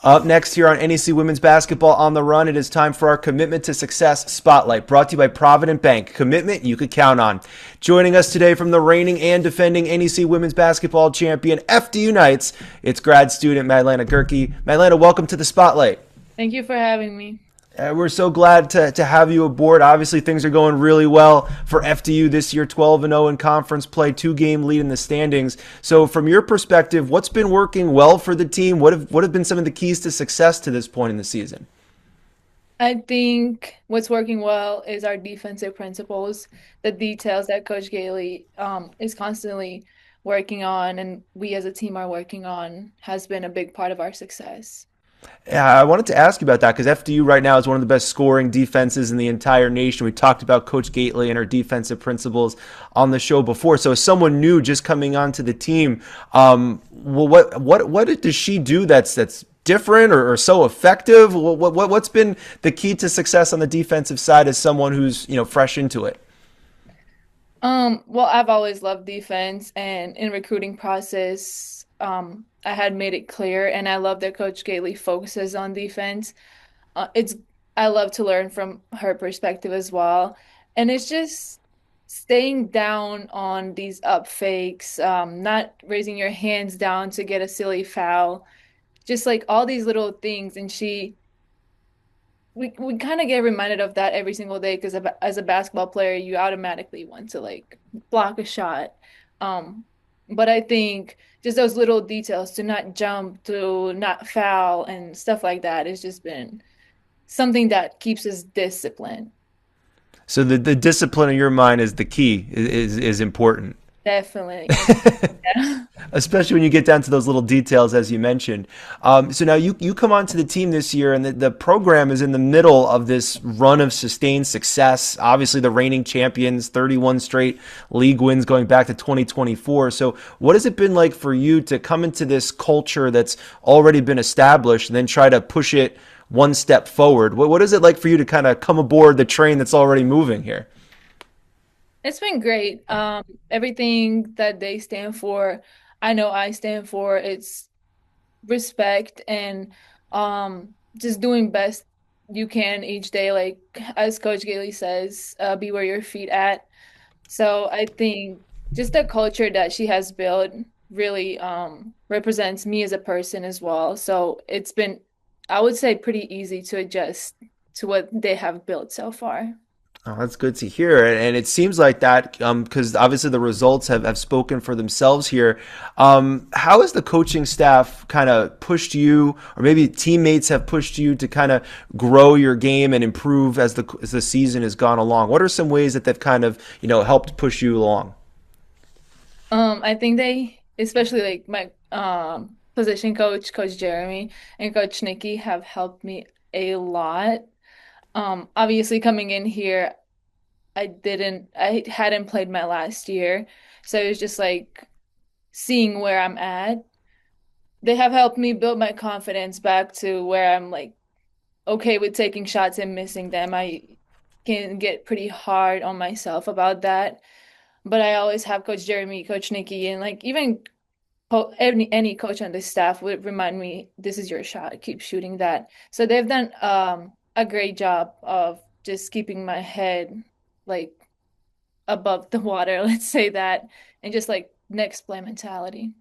Up next here on NEC Women's Basketball on the Run, it is time for our Commitment to Success Spotlight, brought to you by Provident Bank. Commitment you could count on. Joining us today from the reigning and defending NEC Women's Basketball champion FDU Knights, it's grad student Madlena Gerke. Madlena, welcome to the Spotlight. Thank you for having me. We're so glad to have you aboard. Obviously, things are going really well for FDU this year, 12-0 in conference play, 2-game lead in the standings. So from your perspective, what's been working well for the team? What have been some of the keys to success to this point in the season? I think what's working well is our defensive principles, the details that Coach Gailey is constantly working on, and we as a team are working on, has been a big part of our success. Yeah, I wanted to ask you about that because FDU right now is one of the best scoring defenses in the entire nation. We talked about Coach Gately and her defensive principles on the show before. So, as someone new just coming onto the team, well, what does she do that's different or so effective? What's been the key to success on the defensive side as someone who's fresh into it? Well, I've always loved defense, and in recruiting process, I had made it clear, and I love that Coach Gately focuses on defense. It's I love to learn from her perspective as well, and it's just staying down on these up fakes, not raising your hands down to get a silly foul, just like all these little things, and we kind of get reminded of that every single day because as a basketball player, you automatically want to like block a shot. Um, but I think just those little details to not jump, to not foul, and stuff like that has just been something that keeps us disciplined. So the discipline in your mind is the key, is important. Definitely. Yeah. Especially when you get down to those little details, as you mentioned. So now you come onto the team this year, and the program is in the middle of this run of sustained success. Obviously, the reigning champions, 31 straight league wins going back to 2024. So, what has it been like for you to come into this culture that's already been established and then try to push it one step forward? What is it like for you to kind of come aboard the train that's already moving here? It's been great. Everything that they stand for, I know I stand for. It's respect and just doing best you can each day, like as Coach Gailey says, be where your feet at. So I think just the culture that she has built really represents me as a person as well. So it's been, I would say, pretty easy to adjust to what they have built so far. Oh, that's good to hear. And it seems like that because obviously the results have spoken for themselves here. How has the coaching staff kind of pushed you, or maybe teammates have pushed you to kind of grow your game and improve as the season has gone along? What are some ways that they've kind of, helped push you along? I think they, especially like my position coach, Coach Jeremy, and Coach Nikki have helped me a lot. Obviously coming in here, I hadn't played my last year, so it was just like seeing where I'm at. They have helped me build my confidence back to where I'm like okay with taking shots and missing them. I can get pretty hard on myself about that, but I always have Coach Jeremy, Coach Nikki, and like even any coach on the staff would remind me, this is your shot, keep shooting that. So they've done a great job of just keeping my head like above the water, let's say that, and just like next play mentality.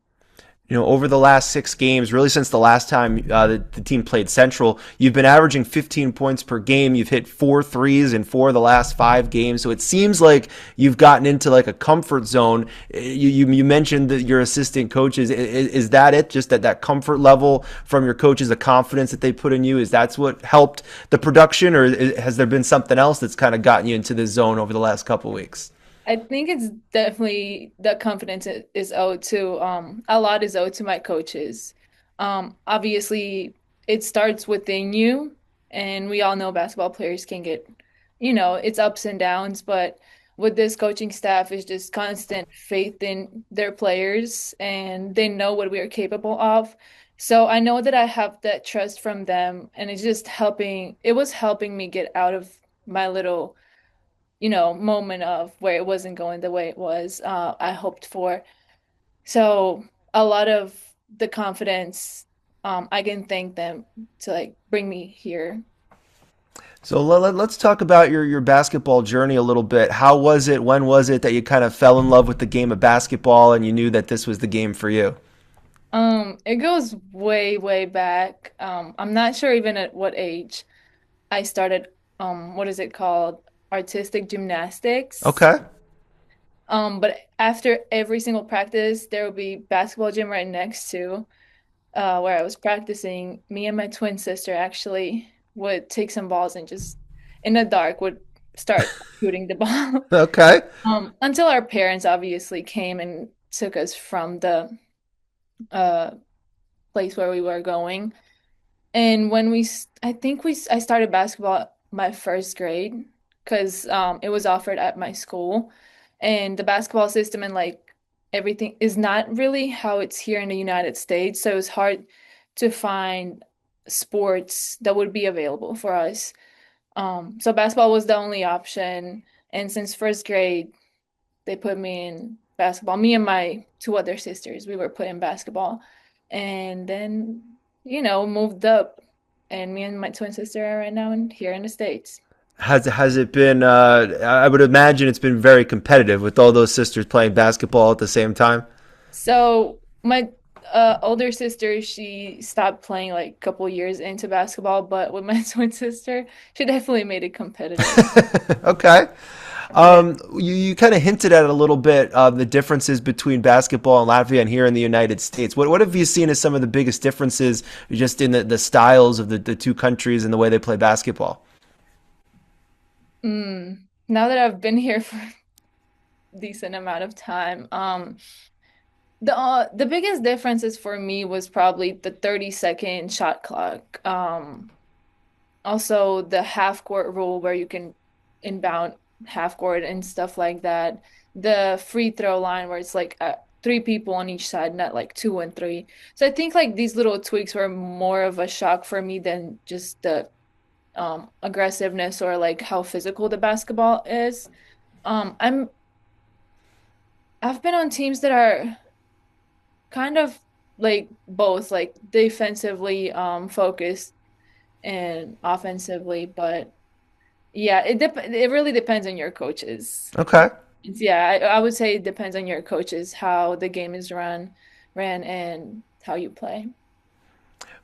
Over the last 6 games, really since the last time the team played Central, you've been averaging 15 points per game. You've hit 4 threes in 4 of the last 5 games. So it seems like you've gotten into like a comfort zone. You mentioned that your assistant coaches. Is that it? Just that comfort level from your coaches, the confidence that they put in you, is that's what helped the production, or has there been something else that's kind of gotten you into this zone over the last couple of weeks? I think it's definitely the confidence is owed to a lot is owed to my coaches. Obviously it starts within you, and we all know basketball players can get, it's ups and downs, but with this coaching staff is just constant faith in their players, and they know what we are capable of. So I know that I have that trust from them, and it was helping me get out of my little moment of where it wasn't going the way it was I hoped for. So a lot of the confidence I can thank them to like bring me here. So let's talk about your basketball journey a little bit. How was it? When was it that you kind of fell in love with the game of basketball and you knew that this was the game for you? It goes way, way back. I'm not sure even at what age I started, what is it called? Artistic gymnastics. Okay. But after every single practice, there would be basketball gym right next to where I was practicing. Me and my twin sister actually would take some balls and just in the dark would start shooting the ball. Okay. Until our parents obviously came and took us from the uh place where we were going. And when I think I started basketball my first grade because it was offered at my school, and the basketball system and like everything is not really how it's here in the United States. So it was hard to find sports that would be available for us. So basketball was the only option, and since first grade, they put me in basketball. Me and my two other sisters, we were put in basketball, and then moved up. And me and my twin sister are right now here in the States. Has it been? I would imagine it's been very competitive with all those sisters playing basketball at the same time. So my older sister, she stopped playing like a couple years into basketball, but with my twin sister, she definitely made it competitive. Okay. Yeah. You kind of hinted at it a little bit, the differences between basketball in Latvia and here in the United States. What have you seen as some of the biggest differences just in the styles of the two countries and the way they play basketball? Now that I've been here for a decent amount of time, the biggest differences for me was probably the 30-second shot clock. Also the half court rule where you can inbound half court and stuff like that. The free throw line where it's like three people on each side, not like two and three. So I think like these little tweaks were more of a shock for me than just the aggressiveness or like how physical the basketball is. I've been on teams that are kind of like both like defensively focused and offensively, but yeah, it really depends on your coaches. Okay. Yeah, I would say it depends on your coaches how the game is ran and how you play.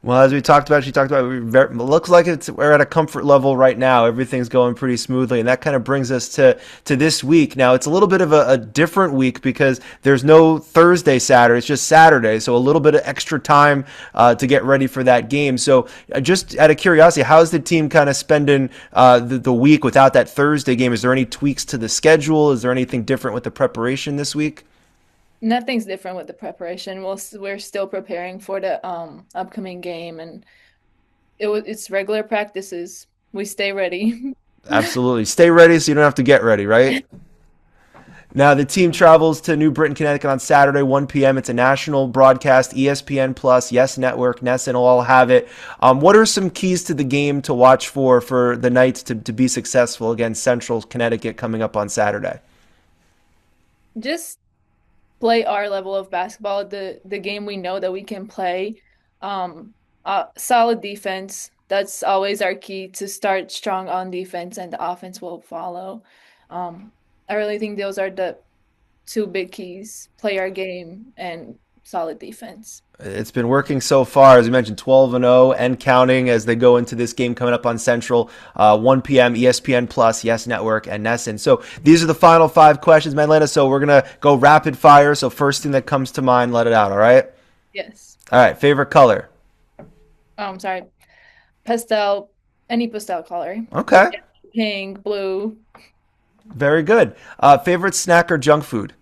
Well, as we talked about, she talked about. It looks like we're at a comfort level right now. Everything's going pretty smoothly, and that kind of brings us to this week. Now, it's a little bit of a different week because there's no Thursday, Saturday. It's just Saturday, so a little bit of extra time to get ready for that game. So, just out of curiosity, how's the team kind of spending the week without that Thursday game? Is there any tweaks to the schedule? Is there anything different with the preparation this week? Nothing's different with the preparation. We're still preparing for the upcoming game, and it's regular practices. We stay ready. Absolutely. Stay ready so you don't have to get ready, right? Now, the team travels to New Britain, Connecticut on Saturday, 1 p.m. It's a national broadcast, ESPN Plus, Yes Network, Nesson will all have it. What are some keys to the game to watch for the Knights to be successful against Central Connecticut coming up on Saturday? Just play our level of basketball, the game we know that we can play. Solid defense. That's always our key to start strong on defense, and the offense will follow. Um, I really think those are the two big keys: play our game and solid defense. It's been working so far, as you mentioned, 12-0 and counting as they go into this game coming up on Central, 1 p.m. ESPN Plus, Yes Network, and Nesson. So these are the final five questions, Madlena. So we're gonna go rapid fire. So first thing that comes to mind, let it out. All right. Yes. All right. Favorite color? Sorry. Pastel, any pastel color. Okay. Pink, blue. Very good. Favorite snack or junk food?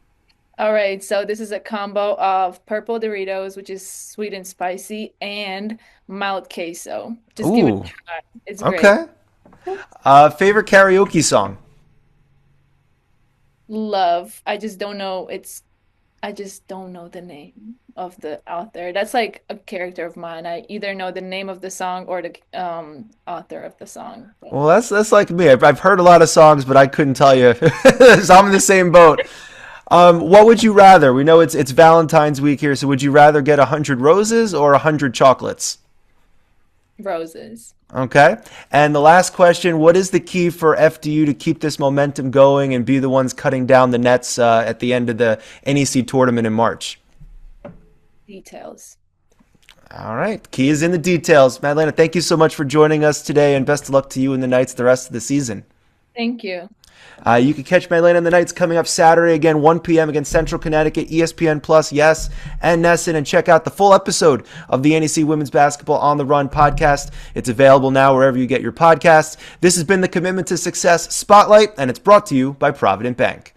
All right, so this is a combo of purple Doritos, which is sweet and spicy, and mild queso. Just give it a Ooh. try. It's great. Okay. Favorite karaoke song? Love. I just don't know the name of the author. That's like a character of mine. I either know the name of the song or the author of the song. But Well, that's like me. I've heard a lot of songs, but I couldn't tell you. So I'm in the same boat. What would you rather? We know it's Valentine's week here, so would you rather get 100 roses or 100 chocolates? Roses. Okay. And the last question, what is the key for FDU to keep this momentum going and be the ones cutting down the nets at the end of the NEC tournament in March? Details. All right. Key is in the details. Madlena, thank you so much for joining us today, and best of luck to you and the Knights the rest of the season. Thank you. You can catch Madlena and the Knights coming up Saturday again, 1 p.m. against Central Connecticut, ESPN Plus, yes, and Nesson. And check out the full episode of the NEC Women's Basketball on the Run podcast. It's available now wherever you get your podcasts. This has been the Commitment to Success Spotlight, and it's brought to you by Provident Bank.